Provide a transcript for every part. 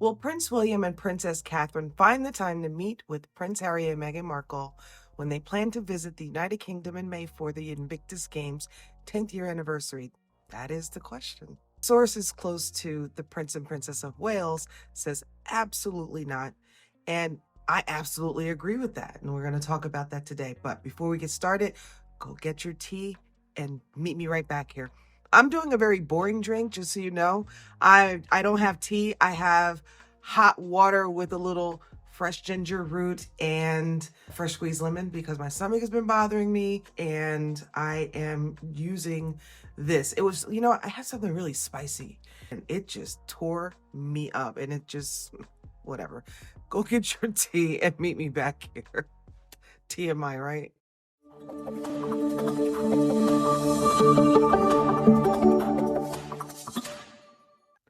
Will Prince William and Princess Catherine find the time to meet with Prince Harry and Meghan Markle when they plan to visit the United Kingdom in May for the Invictus Games 10th year anniversary? That is the question. Sources close to the Prince and Princess of Wales says absolutely not. And I absolutely agree with that. And we're going to talk about that today. But before we get started, go get your tea and meet me right back here. I'm doing a very boring drink, just so you know. I don't have tea. I have hot water with a little fresh ginger root and fresh squeezed lemon because my stomach has been bothering me, and I am using this. It was, I had something really spicy and it just tore me up, and it just, whatever. Go get your tea and meet me back here. TMI, right?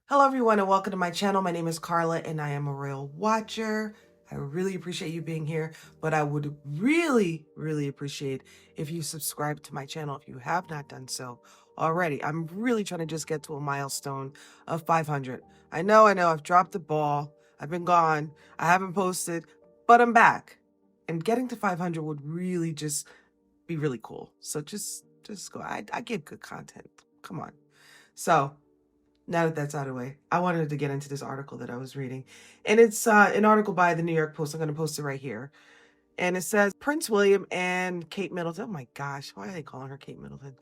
Hello everyone and welcome to my channel. My name is Carla and I am a royal watcher. I really appreciate you being here, but I would really appreciate if you subscribe to my channel if you have not done so already. I'm really trying to just get to a milestone of 500. I know I've dropped the ball. I've been gone. I haven't posted, but I'm back. And getting to 500 would really just be really cool. So just go. I give good content. Come on. So now that that's out of the way, I wanted to get into this article that I was reading. And it's an article by the New York Post. I'm going to post it right here. And it says, Prince William and Kate Middleton, oh my gosh, why are they calling her Kate Middleton?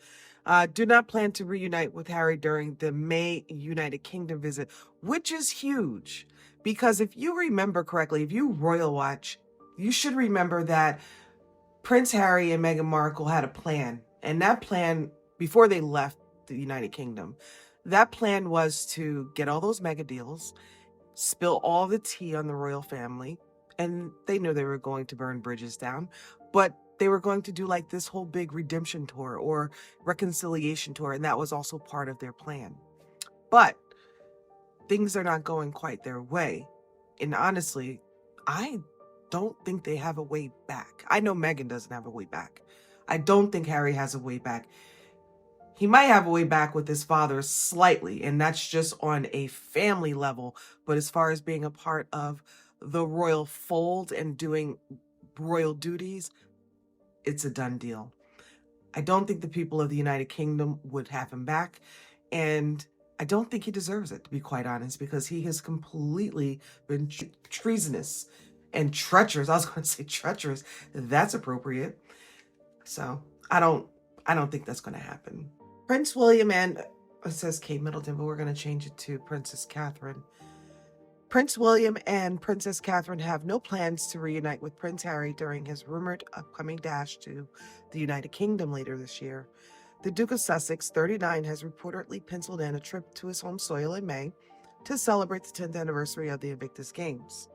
Do not plan to reunite with Harry during the May United Kingdom visit, which is huge. Because if you remember correctly, if you royal watch, you should remember that Prince Harry and Meghan Markle had a plan. And that plan, before they left the United Kingdom, that plan was to get all those mega deals, spill all the tea on the royal family, and they knew they were going to burn bridges down, but they were going to do like this whole big redemption tour or reconciliation tour, and that was also part of their plan. But things are not going quite their way. And honestly, I don't think they have a way back. I know Meghan doesn't have a way back. I don't think Harry has a way back. He might have a way back with his father slightly, and that's just on a family level. But as far as being a part of the royal fold and doing royal duties, it's a done deal. I don't think the people of the United Kingdom would have him back, and I don't think he deserves it, to be quite honest, because he has completely been treasonous and treacherous. I was going to say treacherous. That's appropriate. So I don't think that's going to happen. Prince William and, it says Kate Middleton, but we're going to change it to Princess Catherine. Prince William and Princess Catherine have no plans to reunite with Prince Harry during his rumored upcoming dash to the United Kingdom later this year. The Duke of Sussex, 39, has reportedly penciled in a trip to his home soil in May to celebrate the 10th anniversary of the Invictus Games.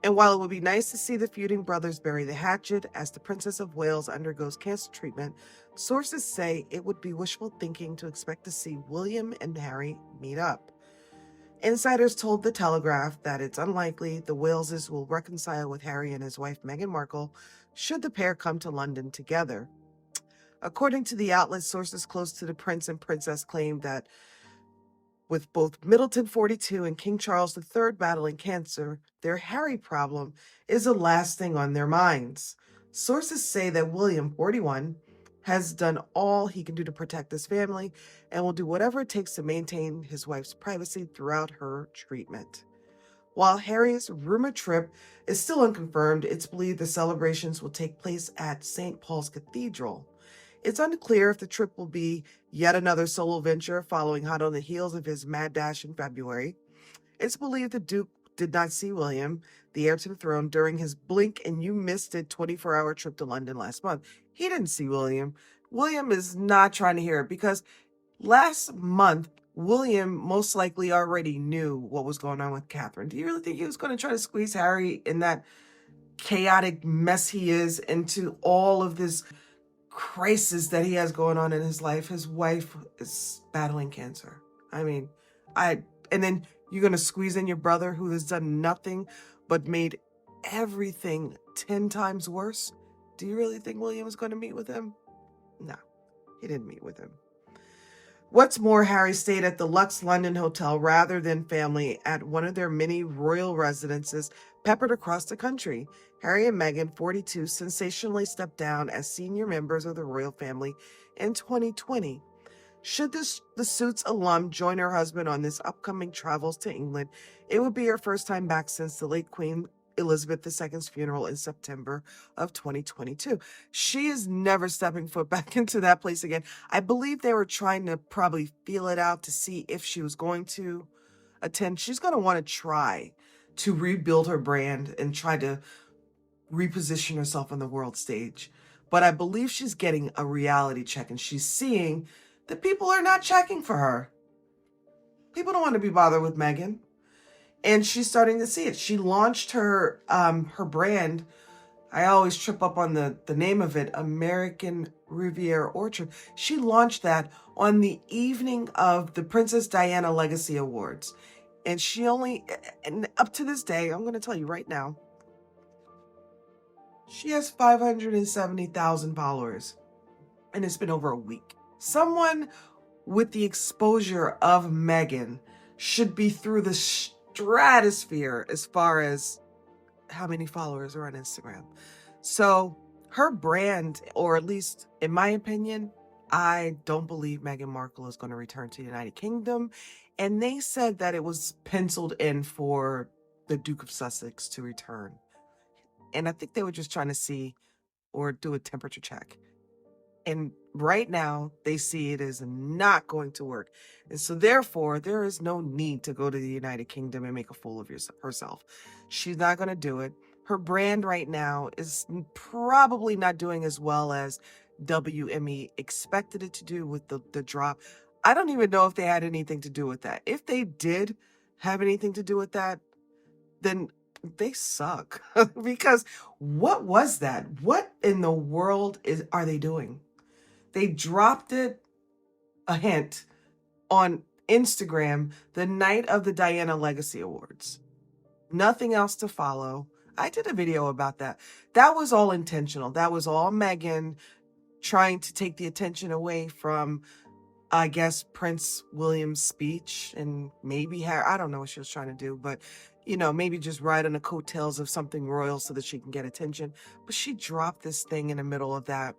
And while it would be nice to see the feuding brothers bury the hatchet as the Princess of Wales undergoes cancer treatment, sources say it would be wishful thinking to expect to see William and Harry meet up. Insiders told The Telegraph that it's unlikely the Waleses will reconcile with Harry and his wife Meghan Markle should the pair come to London together. According to the outlet, sources close to the Prince and Princess claimed that with both Middleton, 42, and King Charles III battling cancer, their Harry problem is the last thing on their minds. Sources say that William, 41, has done all he can do to protect his family and will do whatever it takes to maintain his wife's privacy throughout her treatment. While Harry's rumored trip is still unconfirmed, it's believed the celebrations will take place at St. Paul's Cathedral. It's unclear if the trip will be yet another solo venture following hot on the heels of his mad dash in February. It's believed the Duke did not see William, the heir to the throne, during his blink and you missed it 24-hour trip to London last month. He didn't see William. William is not trying to hear it because last month, William most likely already knew what was going on with Catherine. Do you really think he was going to try to squeeze Harry in that chaotic mess he is into all of this crisis that he has going on in his life? His wife is battling cancer. I mean, and then you're going to squeeze in your brother who has done nothing but made everything 10 times worse. Do you really think William is going to meet with him? No, he didn't meet with him. What's more, Harry stayed at the Lux London Hotel rather than family at one of their many royal residences peppered across the country. Harry and Meghan, 42, sensationally stepped down as senior members of the royal family in 2020. Should the Suits alum join her husband on this upcoming travels to England, it would be her first time back since the late Queen Elizabeth II's funeral in September of 2022. She is never stepping foot back into that place again. I believe they were trying to probably feel it out to see if she was going to attend. She's going to want to try to rebuild her brand and try to reposition herself on the world stage. But I believe she's getting a reality check and she's seeing that people are not checking for her. People don't want to be bothered with Meghan. And she's starting to see it. She launched her brand. I always trip up on the name of it, American Riviera Orchard. She launched that on the evening of the Princess Diana Legacy Awards. And she only, and up to this day, I'm going to tell you right now, she has 570,000 followers. And it's been over a week. Someone with the exposure of Meghan should be through the stratosphere as far as how many followers are on Instagram. So her brand, or at least in my opinion, I don't believe Meghan Markle is going to return to the United Kingdom. And they said that it was penciled in for the Duke of Sussex to return. And I think they were just trying to see or do a temperature check. And right now, they see it as not going to work. And so therefore, there is no need to go to the United Kingdom and make a fool of herself. She's not going to do it. Her brand right now is probably not doing as well as WME expected it to do with the drop. I don't even know if they had anything to do with that. If they did have anything to do with that, then they suck. Because what was that? What in the world are they doing? They dropped it, a hint, on Instagram the night of the Diana Legacy Awards. Nothing else to follow. I did a video about that. That was all intentional. That was all Meghan trying to take the attention away from, I guess, Prince William's speech and maybe Harry. I don't know what she was trying to do, but, you know, maybe just ride on the coattails of something royal so that she can get attention. But she dropped this thing in the middle of that.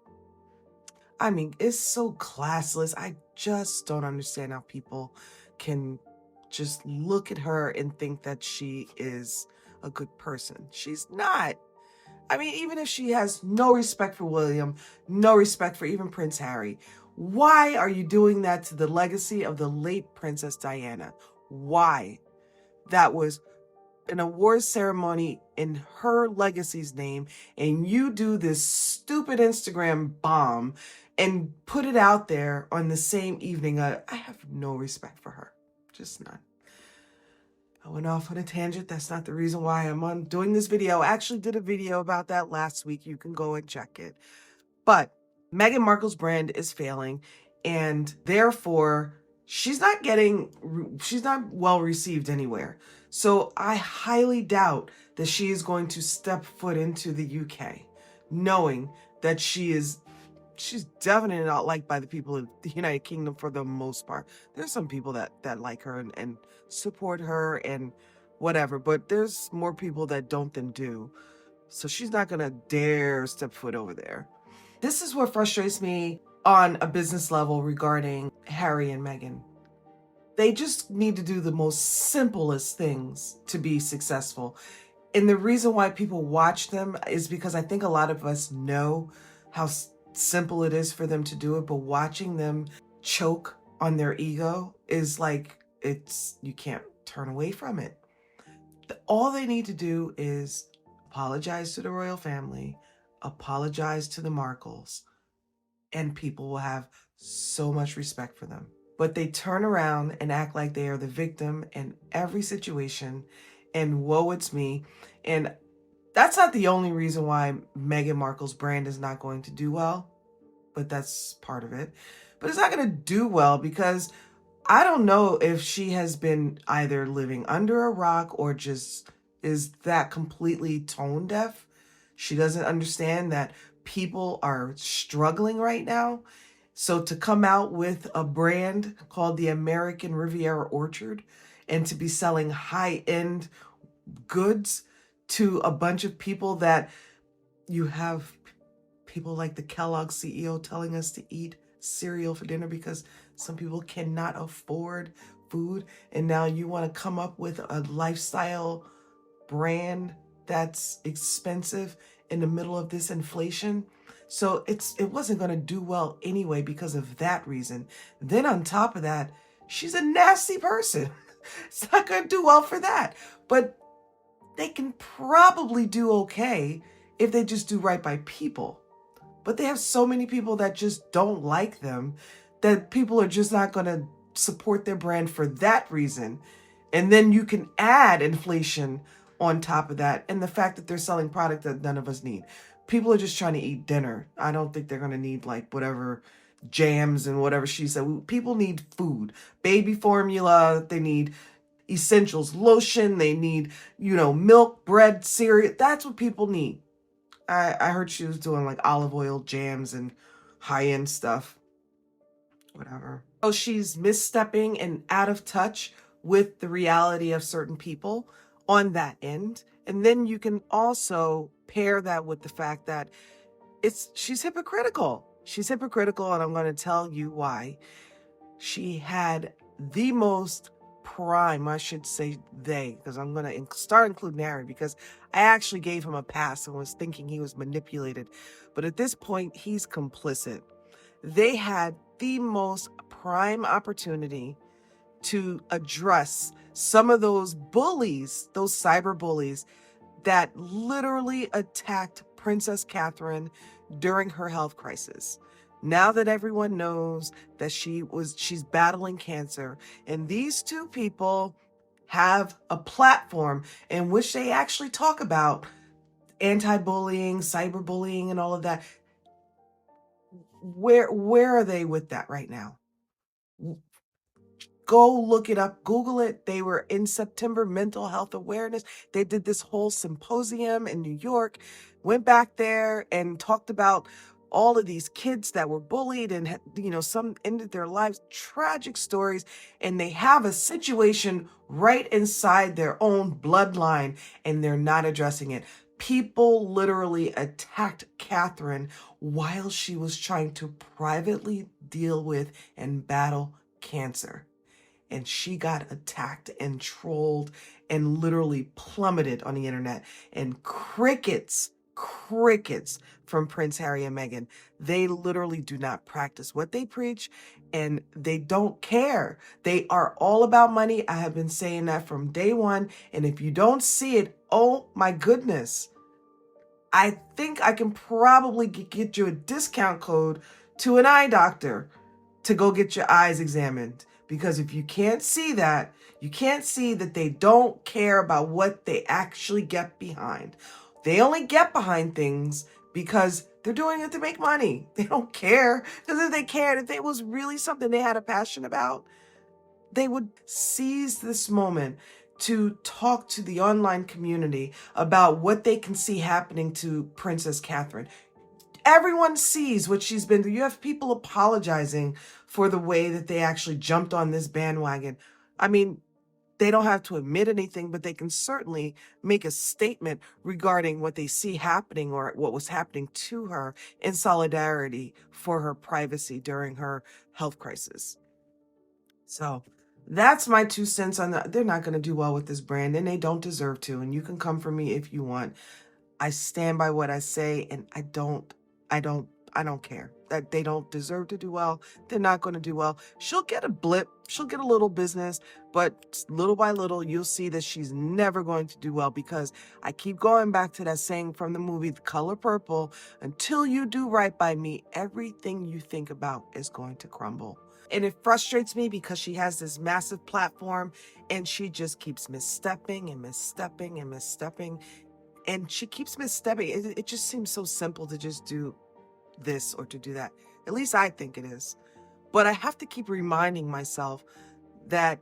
I mean, it's so classless. I just don't understand how people can just look at her and think that she is a good person. She's not. I mean, even if she has no respect for William, no respect for even Prince Harry, why are you doing that to the legacy of the late Princess Diana? Why? That was an awards ceremony in her legacy's name, and you do this stupid Instagram bomb and put it out there on the same evening. I have no respect for her. Just none. I went off on a tangent. That's not the reason why I'm doing this video. I actually did a video about that last week. You can go and check it. But Meghan Markle's brand is failing, and therefore she's not well received anywhere. So I highly doubt that she is going to step foot into the UK, knowing that she's definitely not liked by the people of the United Kingdom for the most part. There's some people that like her and support her and whatever, but there's more people that don't than do. So she's not going to dare step foot over there. This is what frustrates me on a business level regarding Harry and Meghan. They just need to do the most simplest things to be successful. And the reason why people watch them is because I think a lot of us know how simple it is for them to do it, but watching them choke on their ego is like, you can't turn away from it. All they need to do is apologize to the royal family, apologize to the Markles, and people will have so much respect for them. But they turn around and act like they are the victim in every situation, and woe it's me. And that's not the only reason why Meghan Markle's brand is not going to do well, but that's part of it. But it's not going to do well because I don't know if she has been either living under a rock or just is that completely tone deaf. She doesn't understand that people are struggling right now. So to come out with a brand called the American Riviera Orchard and to be selling high-end goods to a bunch of people that you have people like the Kellogg CEO telling us to eat cereal for dinner because some people cannot afford food, and now you want to come up with a lifestyle brand that's expensive in the middle of this inflation. So it wasn't going to do well anyway because of that reason. Then on top of that, she's a nasty person. It's not going to do well for that. But they can probably do okay if they just do right by people. But they have so many people that just don't like them that people are just not going to support their brand for that reason. And then you can add inflation on top of that and the fact that they're selling product that none of us need. People are just trying to eat dinner. I don't think they're going to need like whatever jams and whatever she said. People need food, baby formula. They need essentials, lotion. They need, milk, bread, cereal. That's what people need. I heard she was doing like olive oil jams and high-end stuff. Whatever. So she's misstepping and out of touch with the reality of certain people on that end. And then you can also pair that with the fact that she's hypocritical. She's hypocritical, and I'm going to tell you why. She had the most prime, I should say because I'm going to start including Harry because I actually gave him a pass and was thinking he was manipulated. But at this point, he's complicit. They had the most prime opportunity to address some of those bullies, those cyber bullies that literally attacked Princess Catherine during her health crisis. Now that everyone knows that she's battling cancer, and these two people have a platform in which they actually talk about anti-bullying, cyberbullying, and all of that. Where are they with that right now? Go look it up, Google it. They were in September Mental Health Awareness. They did this whole symposium in New York, went back there and talked about all of these kids that were bullied and, some ended their lives, tragic stories. And they have a situation right inside their own bloodline and they're not addressing it. People literally attacked Catherine while she was trying to privately deal with and battle cancer. And she got attacked and trolled and literally plummeted on the internet. And crickets from Prince Harry and Meghan. They literally do not practice what they preach, and they don't care. They are all about money. I have been saying that from day one. And if you don't see it, oh my goodness. I think I can probably get you a discount code to an eye doctor to go get your eyes examined. Because if you can't see that, you can't see that they don't care about what they actually get behind. They only get behind things because they're doing it to make money. They don't care. Because if they cared, if it was really something they had a passion about, they would seize this moment to talk to the online community about what they can see happening to Princess Catherine. Everyone sees what she's been through. You have people apologizing for the way that they actually jumped on this bandwagon. I mean, they don't have to admit anything, but they can certainly make a statement regarding what they see happening or what was happening to her in solidarity for her privacy during her health crisis. So that's my 2 cents on that. They're not going to do well with this brand, and they don't deserve to. And you can come for me if you want. I stand by what I say, and I don't care that they don't deserve to do well. They're not going to do well. She'll get a blip. She'll get a little business, but little by little, you'll see that she's never going to do well because I keep going back to that saying from the movie, The Color Purple, until you do right by me, everything you think about is going to crumble. And it frustrates me because she has this massive platform and she just keeps misstepping and misstepping and misstepping. And she keeps misstepping. It just seems so simple to just do this or to do that. At least I think it is. But I have to keep reminding myself that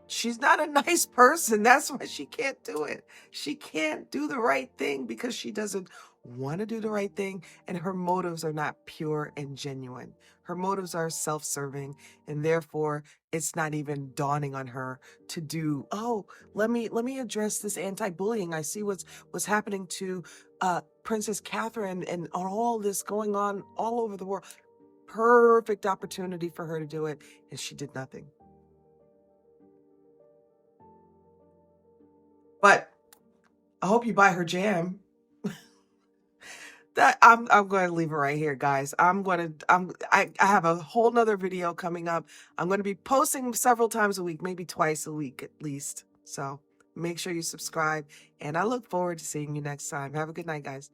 she's not a nice person. That's why she can't do it. She can't do the right thing because she doesn't want to do the right thing. And her motives are not pure and genuine. her motives are self-serving, and therefore it's not even dawning on her to do, oh, let me address this anti-bullying. I see what's happening to Princess Catherine and all this going on all over the world. Perfect opportunity for her to do it, and she did nothing. But I hope you buy her jam. I'm going to leave it right here, guys. I have a whole nother video coming up. I'm going to be posting several times a week, maybe twice a week at least. So make sure you subscribe, and I look forward to seeing you next time. Have a good night, guys.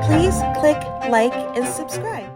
Please click like and subscribe.